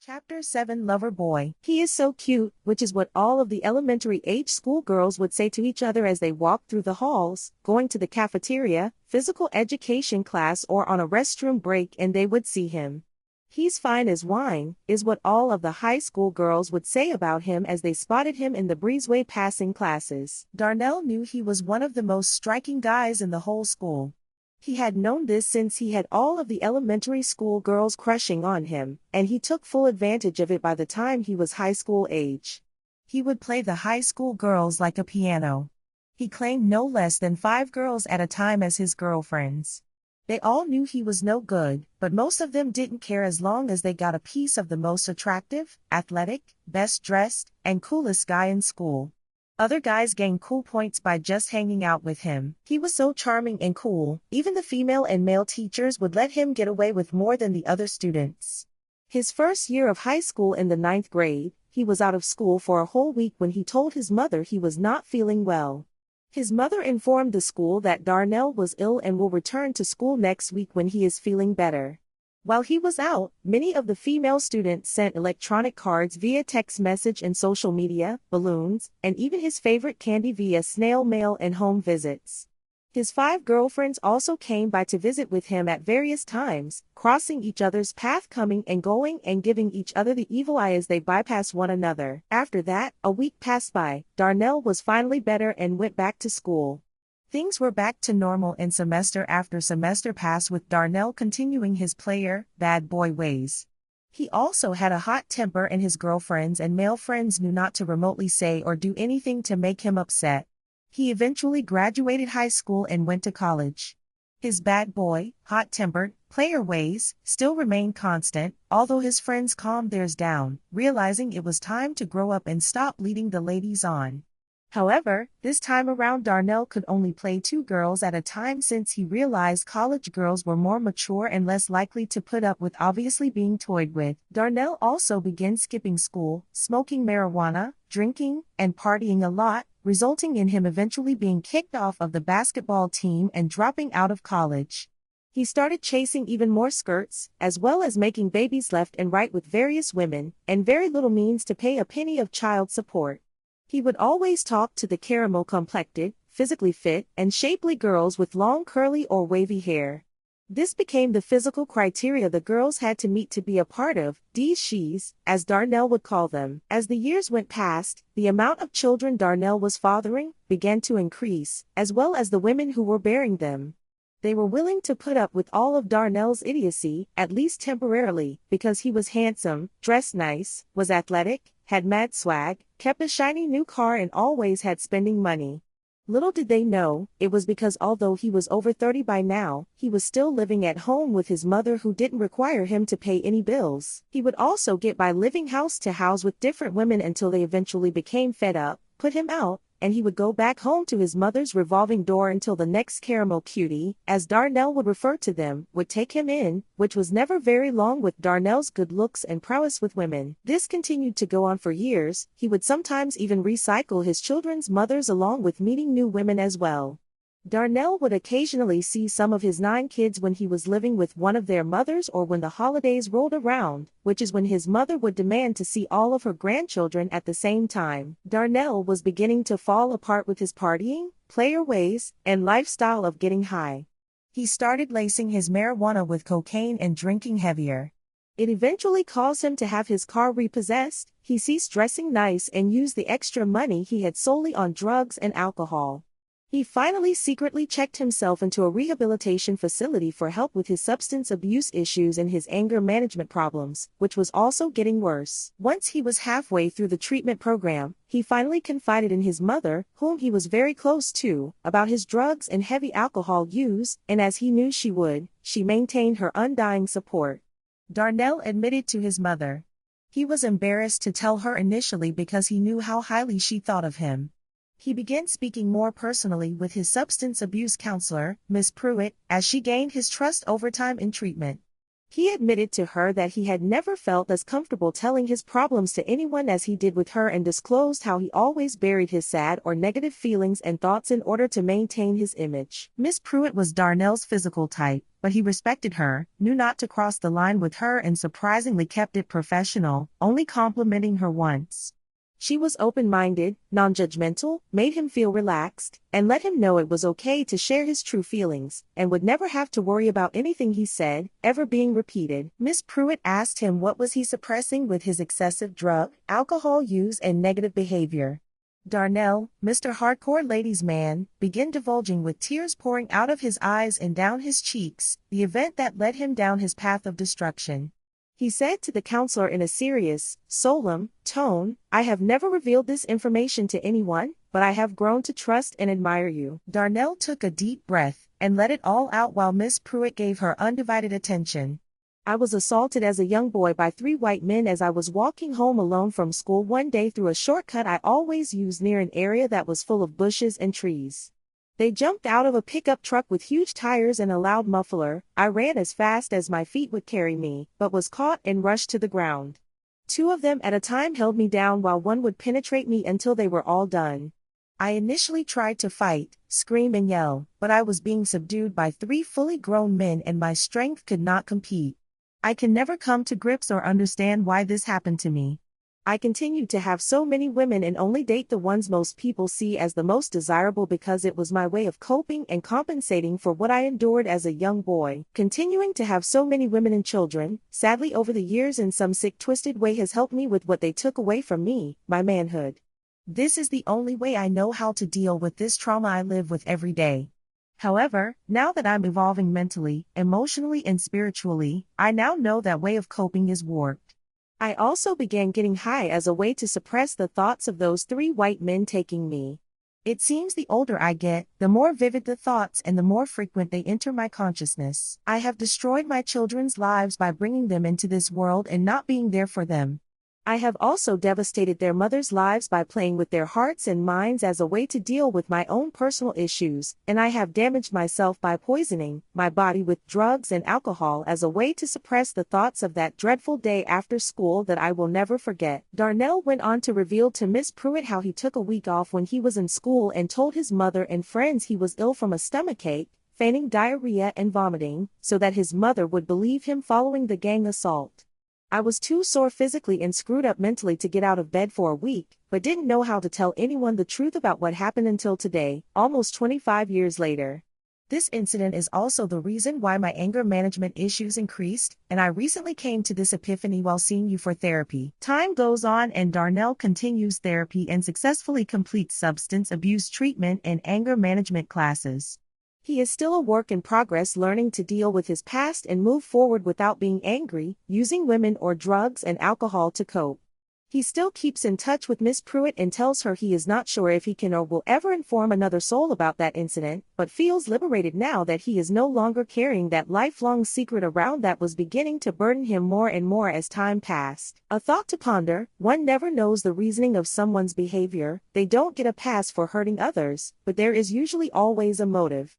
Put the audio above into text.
Chapter 7 Lover Boy. He is so cute, which is what all of the elementary-age schoolgirls would say to each other as they walked through the halls, going to the cafeteria, physical education class or on a restroom break and they would see him. He's fine as wine, is what all of the high school girls would say about him as they spotted him in the breezeway passing classes. Darnell knew he was one of the most striking guys in the whole school. He had known this since he had all of the elementary school girls crushing on him, and he took full advantage of it by the time he was high school age. He would play the high school girls like a piano. He claimed no less than 5 girls at a time as his girlfriends. They all knew he was no good, but most of them didn't care as long as they got a piece of the most attractive, athletic, best dressed, and coolest guy in school. Other guys gained cool points by just hanging out with him. He was so charming and cool, even the female and male teachers would let him get away with more than the other students. His first year of high school in the 9th grade, he was out of school for a whole week when he told his mother he was not feeling well. His mother informed the school that Darnell was ill and will return to school next week when he is feeling better. While he was out, many of the female students sent electronic cards via text message and social media, balloons, and even his favorite candy via snail mail and home visits. His 5 girlfriends also came by to visit with him at various times, crossing each other's path, coming and going and giving each other the evil eye as they bypassed one another. After that, a week passed by. Darnell was finally better and went back to school. Things were back to normal and semester after semester passed with Darnell continuing his player, bad boy ways. He also had a hot temper and his girlfriends and male friends knew not to remotely say or do anything to make him upset. He eventually graduated high school and went to college. His bad boy, hot-tempered, player ways still remained constant, although his friends calmed theirs down, realizing it was time to grow up and stop leading the ladies on. However, this time around Darnell could only play 2 girls at a time since he realized college girls were more mature and less likely to put up with obviously being toyed with. Darnell also began skipping school, smoking marijuana, drinking, and partying a lot, resulting in him eventually being kicked off of the basketball team and dropping out of college. He started chasing even more skirts, as well as making babies left and right with various women, and very little means to pay a penny of child support. He would always talk to the caramel-complected, physically fit, and shapely girls with long curly or wavy hair. This became the physical criteria the girls had to meet to be a part of these she's, as Darnell would call them. As the years went past, the amount of children Darnell was fathering began to increase, as well as the women who were bearing them. They were willing to put up with all of Darnell's idiocy, at least temporarily, because he was handsome, dressed nice, was athletic, had mad swag, kept a shiny new car and always had spending money. Little did they know, it was because although he was over 30 by now, he was still living at home with his mother who didn't require him to pay any bills. He would also get by living house to house with different women until they eventually became fed up, put him out, and he would go back home to his mother's revolving door until the next caramel cutie, as Darnell would refer to them, would take him in, which was never very long with Darnell's good looks and prowess with women. This continued to go on for years. He would sometimes even recycle his children's mothers along with meeting new women as well. Darnell would occasionally see some of his 9 kids when he was living with one of their mothers or when the holidays rolled around, which is when his mother would demand to see all of her grandchildren at the same time. Darnell was beginning to fall apart with his partying, player ways, and lifestyle of getting high. He started lacing his marijuana with cocaine and drinking heavier. It eventually caused him to have his car repossessed. He ceased dressing nice and used the extra money he had solely on drugs and alcohol. He finally secretly checked himself into a rehabilitation facility for help with his substance abuse issues and his anger management problems, which was also getting worse. Once he was halfway through the treatment program, he finally confided in his mother, whom he was very close to, about his drugs and heavy alcohol use, and as he knew she would, she maintained her undying support. Darnell admitted to his mother. He was embarrassed to tell her initially because he knew how highly she thought of him. He began speaking more personally with his substance abuse counselor, Miss Pruitt, as she gained his trust over time in treatment. He admitted to her that he had never felt as comfortable telling his problems to anyone as he did with her and disclosed how he always buried his sad or negative feelings and thoughts in order to maintain his image. Miss Pruitt was Darnell's physical type, but he respected her, knew not to cross the line with her and surprisingly kept it professional, only complimenting her once. She was open-minded, non-judgmental, made him feel relaxed, and let him know it was okay to share his true feelings, and would never have to worry about anything he said ever being repeated. Miss Pruitt asked him what was he suppressing with his excessive drug, alcohol use and negative behavior. Darnell, Mr. Hardcore Ladies' Man, began divulging with tears pouring out of his eyes and down his cheeks, the event that led him down his path of destruction. He said to the counselor in a serious, solemn tone, "I have never revealed this information to anyone, but I have grown to trust and admire you." Darnell took a deep breath and let it all out while Miss Pruitt gave her undivided attention. "I was assaulted as a young boy by 3 white men as I was walking home alone from school one day through a shortcut I always used near an area that was full of bushes and trees. They jumped out of a pickup truck with huge tires and a loud muffler. I ran as fast as my feet would carry me, but was caught and rushed to the ground. 2 of them at a time held me down while one would penetrate me until they were all done. I initially tried to fight, scream and yell, but I was being subdued by 3 fully grown men and my strength could not compete. I can never come to grips or understand why this happened to me. I continued to have so many women and only date the ones most people see as the most desirable because it was my way of coping and compensating for what I endured as a young boy. Continuing to have so many women and children, sadly over the years in some sick twisted way has helped me with what they took away from me, my manhood. This is the only way I know how to deal with this trauma I live with every day. However, now that I'm evolving mentally, emotionally and spiritually, I now know that way of coping is warped. I also began getting high as a way to suppress the thoughts of those 3 white men taking me. It seems the older I get, the more vivid the thoughts and the more frequent they enter my consciousness. I have destroyed my children's lives by bringing them into this world and not being there for them. I have also devastated their mothers' lives by playing with their hearts and minds as a way to deal with my own personal issues, and I have damaged myself by poisoning my body with drugs and alcohol as a way to suppress the thoughts of that dreadful day after school that I will never forget." Darnell went on to reveal to Miss Pruitt how he took a week off when he was in school and told his mother and friends he was ill from a stomachache, feigning diarrhea and vomiting, so that his mother would believe him following the gang assault. "I was too sore physically and screwed up mentally to get out of bed for a week, but didn't know how to tell anyone the truth about what happened until today, almost 25 years later. This incident is also the reason why my anger management issues increased, and I recently came to this epiphany while seeing you for therapy." Time goes on and Darnell continues therapy and successfully completes substance abuse treatment and anger management classes. He is still a work in progress learning to deal with his past and move forward without being angry, using women or drugs and alcohol to cope. He still keeps in touch with Miss Pruitt and tells her he is not sure if he can or will ever inform another soul about that incident, but feels liberated now that he is no longer carrying that lifelong secret around that was beginning to burden him more and more as time passed. A thought to ponder: one never knows the reasoning of someone's behavior. They don't get a pass for hurting others, but there is usually always a motive.